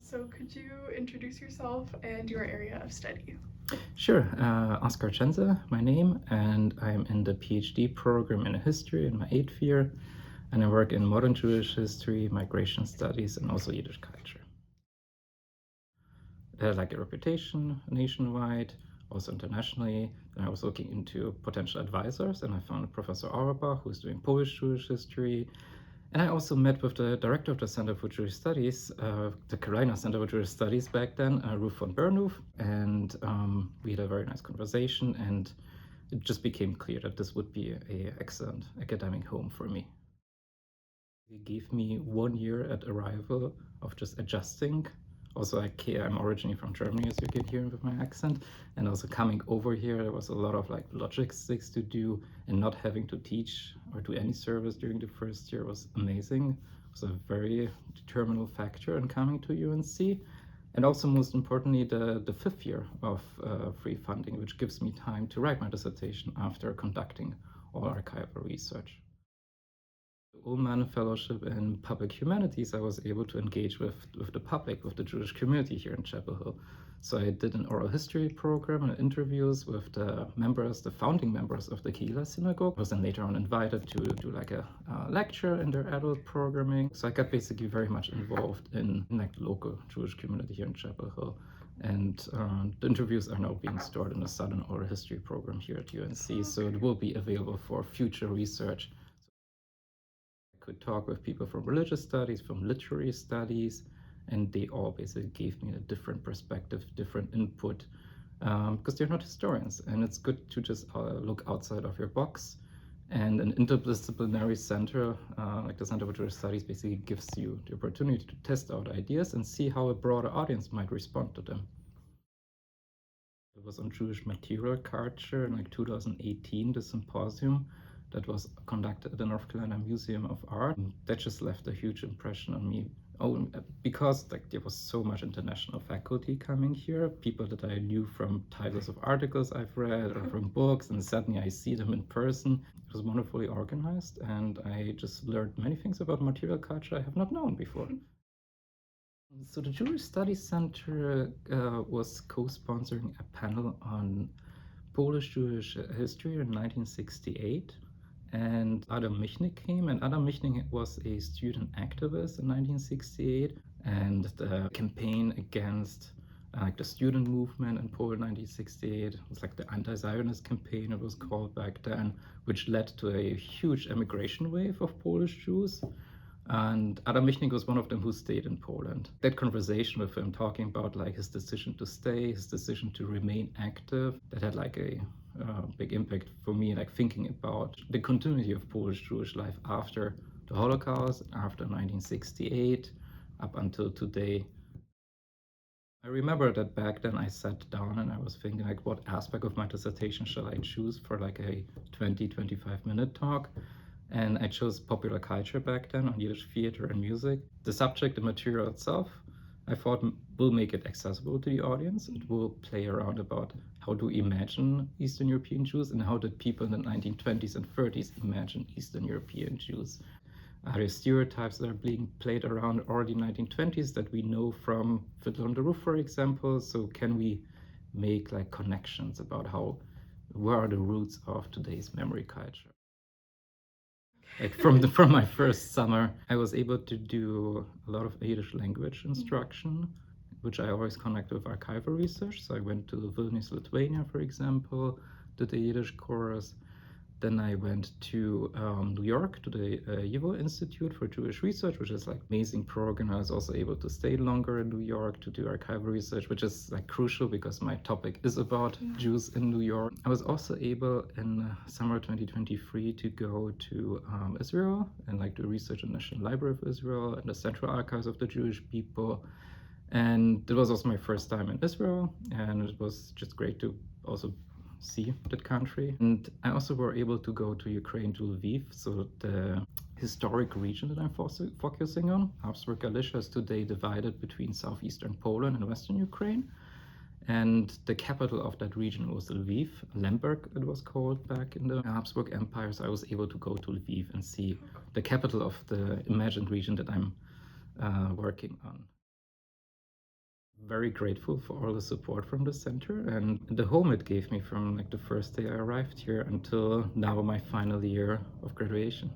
So could you introduce yourself and your area of study? Sure. Oskar Czendze, my name, and I'm in the PhD program in history in my 8th year, and I work in modern Jewish history, migration studies, and also Yiddish culture. It had like a reputation nationwide, also internationally. And I was looking into potential advisors, and I found Professor Auerbach, who's doing Polish Jewish history. And I also met with the director of the Center for Jewish Studies, the Carolina Center for Jewish Studies back then, Ruth von Bernhoef, and we had a very nice conversation, and it just became clear that this would be an excellent academic home for me. He gave me 1 year at arrival of just adjusting. Also, I'm originally from Germany, as you can hear with my accent. And also coming over here, there was a lot of like logistics to do, and not having to teach or do any service during the first year was amazing. It was a very determinal factor in coming to UNC. And also, most importantly, the 5th year of free funding, which gives me time to write my dissertation after conducting all archival research. Ullmann Fellowship in Public Humanities, I was able to engage with the public, with the Jewish community here in Chapel Hill. So I did an oral history program and interviews with the members, the founding members of the Kehila Synagogue. I was then later on invited to do like a lecture in their adult programming. So I got basically very much involved in like the local Jewish community here in Chapel Hill. And the interviews are now being stored in the Southern Oral History program here at UNC. So it will be available for future research. Could talk with people from religious studies, from literary studies, and they all basically gave me a different perspective, different input, because they're not historians, and it's good to just look outside of your box. And an interdisciplinary center, like the Center for Jewish Studies, basically gives you the opportunity to test out ideas and see how a broader audience might respond to them. It was on Jewish material culture in like 2018, the symposium that was conducted at the North Carolina Museum of Art. That just left a huge impression on me. Oh, because like there was so much international faculty coming here, people that I knew from titles of articles I've read or from books, and suddenly I see them in person. It was wonderfully organized, and I just learned many things about material culture I have not known before. So the Jewish Studies Center was co-sponsoring a panel on Polish Jewish history in 1968, and Adam Michnik came, and Adam Michnik was a student activist in 1968, and the campaign against like the student movement in Poland in 1968 was like the anti-Zionist campaign, it was called back then, which led to a huge emigration wave of Polish Jews. And Adam Michnik was one of them who stayed in Poland. That conversation with him, talking about like his decision to stay, his decision to remain active, that had like a big impact for me, like thinking about the continuity of Polish Jewish life after the Holocaust, after 1968, up until today. I remember that back then I sat down and I was thinking like, what aspect of my dissertation shall I choose for like a 20-25 minute talk? And I chose popular culture back then on Yiddish theater and music. The subject, the material itself, I thought will make it accessible to the audience. It will play around about how to imagine Eastern European Jews and how did people in the 1920s and 30s imagine Eastern European Jews. Are there stereotypes that are being played around already 1920s that we know from Fiddler on the Roof, for example? So can we make like connections about where are the roots of today's memory culture? Like from my first summer, I was able to do a lot of Yiddish language instruction, which I always connect with archival research. So I went to Vilnius, Lithuania, for example, did a Yiddish course. Then I went to New York to the YIVO Institute for Jewish Research, which is like amazing program. I was also able to stay longer in New York to do archival research, which is like crucial because my topic is about Jews in New York. I was also able in summer 2023 to go to Israel and like do research in the National Library of Israel and the Central Archives of the Jewish People. And it was also my first time in Israel, and it was just great to also see that country. And I also were able to go to Ukraine, to Lviv, so the historic region that I'm focusing on. Habsburg Galicia is today divided between southeastern Poland and western Ukraine. And the capital of that region was Lviv, Lemberg it was called back in the Habsburg Empire. So I was able to go to Lviv and see the capital of the imagined region that I'm working on. Very grateful for all the support from the center and the home it gave me from like the first day I arrived here until now my final year of graduation.